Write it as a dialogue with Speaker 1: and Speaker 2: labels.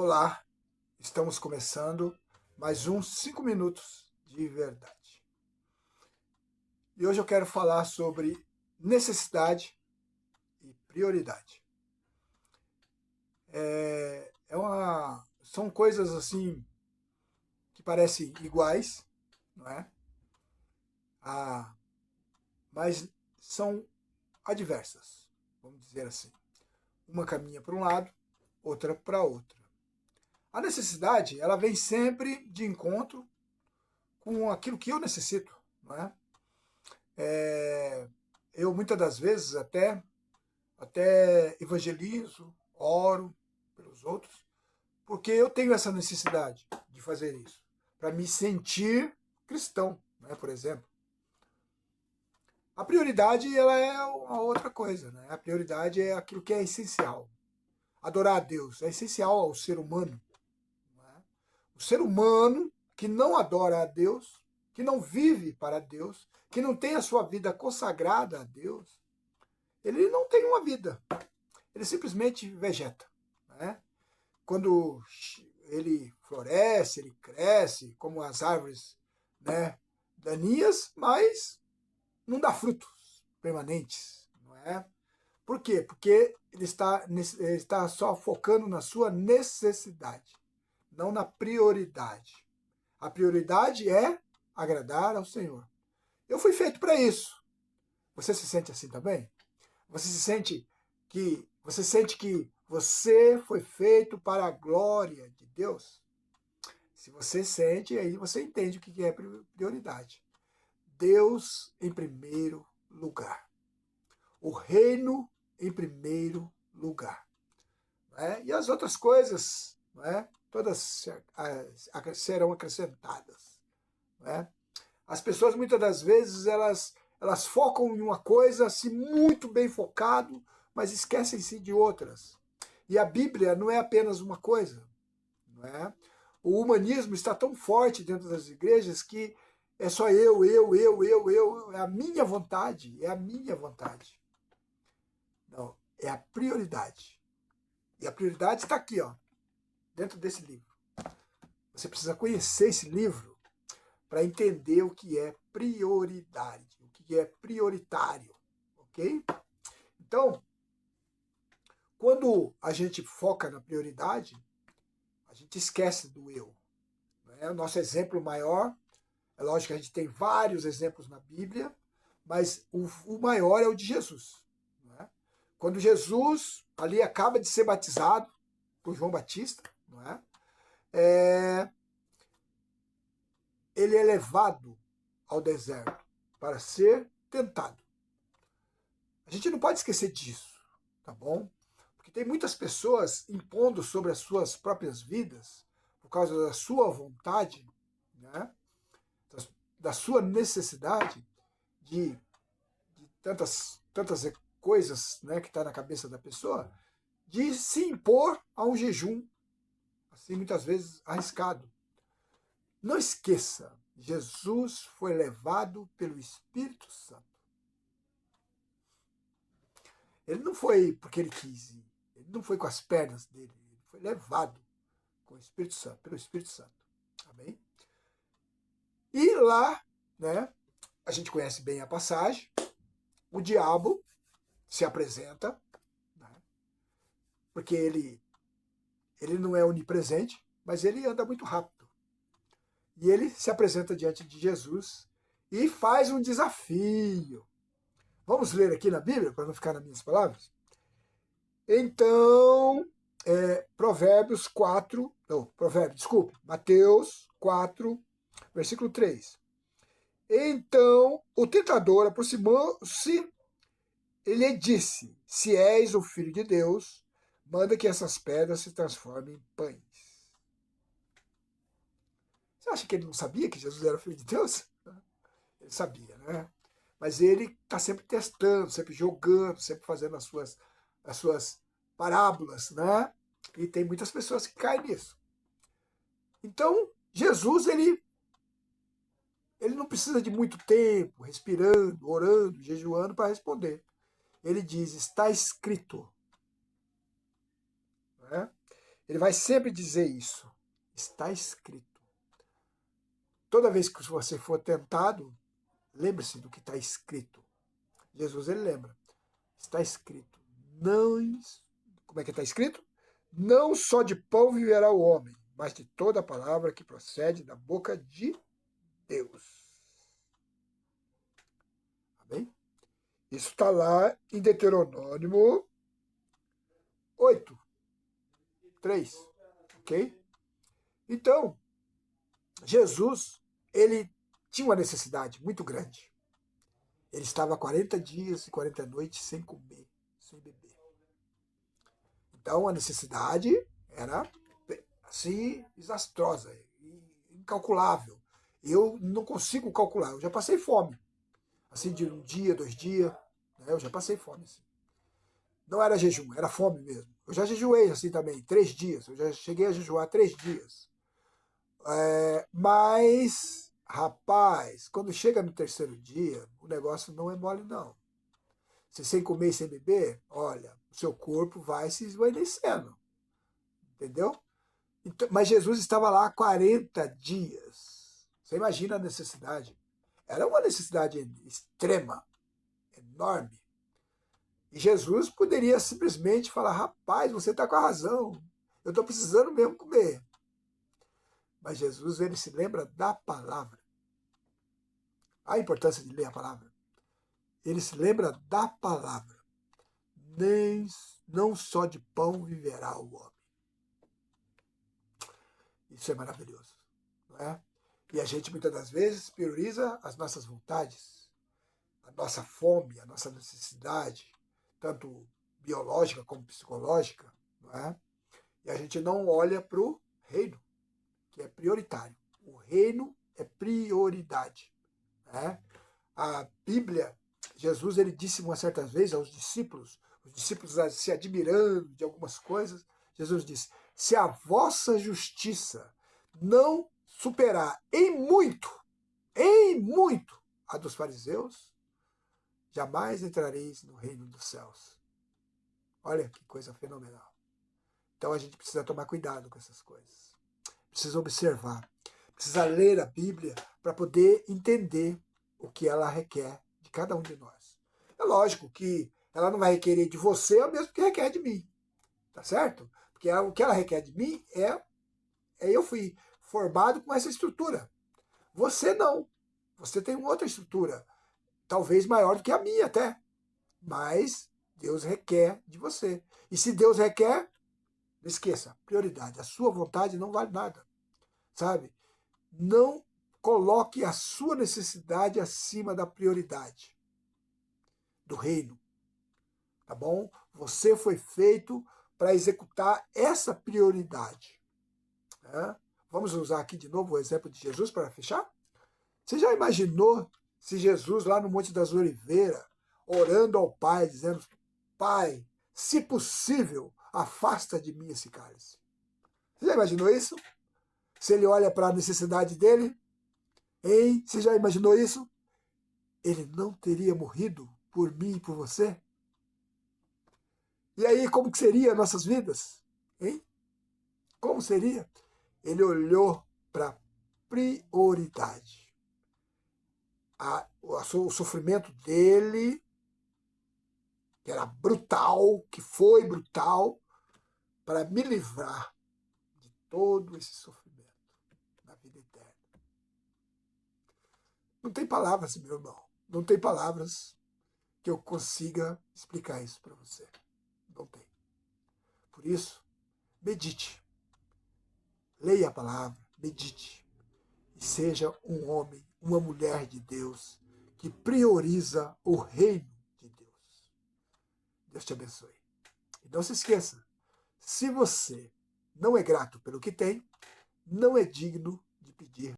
Speaker 1: Olá, estamos começando mais uns 5 minutos de verdade. E hoje eu quero falar sobre necessidade e prioridade. São coisas assim que parecem iguais, não é? Ah, mas são adversas, vamos dizer assim. Uma caminha para um lado, outra para outra. A necessidade, ela vem sempre de encontro com aquilo que eu necessito, não é? Eu muitas das vezes até evangelizo, oro pelos outros, porque eu tenho essa necessidade de fazer isso, para me sentir cristão, né, por exemplo. A prioridade ela é uma outra coisa, né? A prioridade é aquilo que é essencial. Adorar a Deus é essencial ao ser humano. Né? O ser humano que não adora a Deus, que não vive para Deus, que não tem a sua vida consagrada a Deus, ele não tem uma vida. Ele simplesmente vegeta. Né? Quando ele floresce, ele cresce, como as árvores, né, daninhas, mas não dá frutos permanentes. Não é? Por quê? Porque ele está só focando na sua necessidade, não na prioridade. A prioridade é agradar ao Senhor. Eu fui feito para isso. Você se sente assim também? Você sente que você foi feito para a glória de Deus? Se você sente, aí você entende o que é prioridade. Deus em primeiro lugar. O reino em primeiro lugar. E as outras coisas, todas serão acrescentadas. As pessoas, muitas das vezes, elas focam em uma coisa assim, muito bem focado, mas esquecem-se de outras. E a Bíblia não é apenas uma coisa. Não é? O humanismo está tão forte dentro das igrejas que é só eu, é a minha vontade, é a minha vontade. Não, é a prioridade. E a prioridade está aqui, ó, dentro desse livro. Você precisa conhecer esse livro para entender o que é prioridade, o que é prioritário, ok? Então, quando a gente foca na prioridade, a gente esquece do eu. Né? O nosso exemplo maior, é lógico que a gente tem vários exemplos na Bíblia, mas o maior é o de Jesus. Né? Quando Jesus ali acaba de ser batizado por João Batista, não é? Ele é levado ao deserto para ser tentado. A gente não pode esquecer disso, tá bom? Porque tem muitas pessoas impondo sobre as suas próprias vidas, por causa da sua vontade, né? Da sua necessidade de tantas coisas, né, que está na cabeça da pessoa, de se impor a um jejum, assim, muitas vezes arriscado. Não esqueça, Jesus foi levado pelo Espírito Santo. Ele não foi porque ele quis ir, ele não foi com as pernas dele, ele foi levado com o Espírito Santo, pelo Espírito Santo. Tá bem? E lá, né, a gente conhece bem a passagem, o diabo se apresenta, né, porque ele não é onipresente, mas ele anda muito rápido. E ele se apresenta diante de Jesus e faz um desafio. Vamos ler aqui na Bíblia, para não ficar nas minhas palavras? Então, Mateus 4, versículo 3. Então, o tentador aproximou-se, ele disse, se és o Filho de Deus, manda que essas pedras se transformem em pães. Você acha que ele não sabia que Jesus era o Filho de Deus? Ele sabia, né? Mas ele está sempre testando, sempre jogando, sempre fazendo as suas parábolas, né? E tem muitas pessoas que caem nisso. Então, Jesus, ele não precisa de muito tempo, respirando, orando, jejuando para responder. Ele diz, está escrito. Né? Ele vai sempre dizer isso. Está escrito. Toda vez que você for tentado, lembre-se do que está escrito. Jesus, ele lembra. Está escrito. Não, como é que está escrito? Não só de pão viverá o homem, mas de toda a palavra que procede da boca de Deus. Tá bem? Isso está lá em Deuteronômio 8, 3. Ok? Então, Jesus, ele tinha uma necessidade muito grande. Ele estava 40 dias e 40 noites sem comer, sem beber. Então, a necessidade era, assim, desastrosa, incalculável. Eu não consigo calcular, eu já passei fome. Assim, de um dia, 2 dias, né? Eu já passei fome, assim. Não era jejum, era fome mesmo. Eu já jejuei assim também, 3 dias. Eu já cheguei a jejuar 3 dias. Mas, rapaz, quando chega no terceiro dia, o negócio não é mole, não. Se sem comer e sem beber, olha, o seu corpo vai se esvanecendo. Entendeu? Então, mas Jesus estava lá há 40 dias. Você imagina a necessidade. Era uma necessidade extrema, enorme. E Jesus poderia simplesmente falar: rapaz, você está com a razão. Eu estou precisando mesmo comer. Mas Jesus, ele se lembra da palavra. A importância de ler a palavra. Ele se lembra da palavra. Nem, não só de pão viverá o homem. Isso é maravilhoso, não é? E a gente muitas das vezes prioriza as nossas vontades, a nossa fome, a nossa necessidade, tanto biológica como psicológica, não é? E a gente não olha para o reino, que é prioritário. O reino é prioridade, né? A Bíblia, Jesus, ele disse uma certa vez aos discípulos, os discípulos se admirando de algumas coisas, Jesus disse: se a vossa justiça não superar em muito, a dos fariseus, jamais entrareis no reino dos céus. Olha que coisa fenomenal. Então a gente precisa tomar cuidado com essas coisas. Precisa observar. Precisa ler a Bíblia para poder entender o que ela requer de cada um de nós. É lógico que ela não vai requerer de você o mesmo que requer de mim. Tá certo? Porque o que ela requer de mim eu fui formado com essa estrutura. Você não. Você tem uma outra estrutura. Talvez maior do que a minha até. Mas Deus requer de você. E se Deus requer, não esqueça, prioridade. A sua vontade não vale nada. Sabe? Não coloque a sua necessidade acima da prioridade do reino. Tá bom? Você foi feito para executar essa prioridade. Né? Vamos usar aqui de novo o exemplo de Jesus para fechar? Você já imaginou se Jesus lá no Monte das Oliveiras, orando ao Pai, dizendo: Pai, se possível, afasta de mim esse cálice? Você já imaginou isso? Se ele olha para a necessidade dele, hein? Você já imaginou isso? Ele não teria morrido por mim e por você? E aí, como que seria nossas vidas? Hein? Como seria? Ele olhou para a prioridade. O sofrimento dele, que era brutal, que foi brutal, para me livrar de todo esse sofrimento na vida eterna. Não tem palavras, meu irmão. Não tem palavras que eu consiga explicar isso para você. Não tem. Por isso, medite. Leia a palavra, medite. E seja um homem, uma mulher de Deus que prioriza o reino de Deus. Deus te abençoe. E não se esqueça, se você não é grato pelo que tem, não é digno de pedir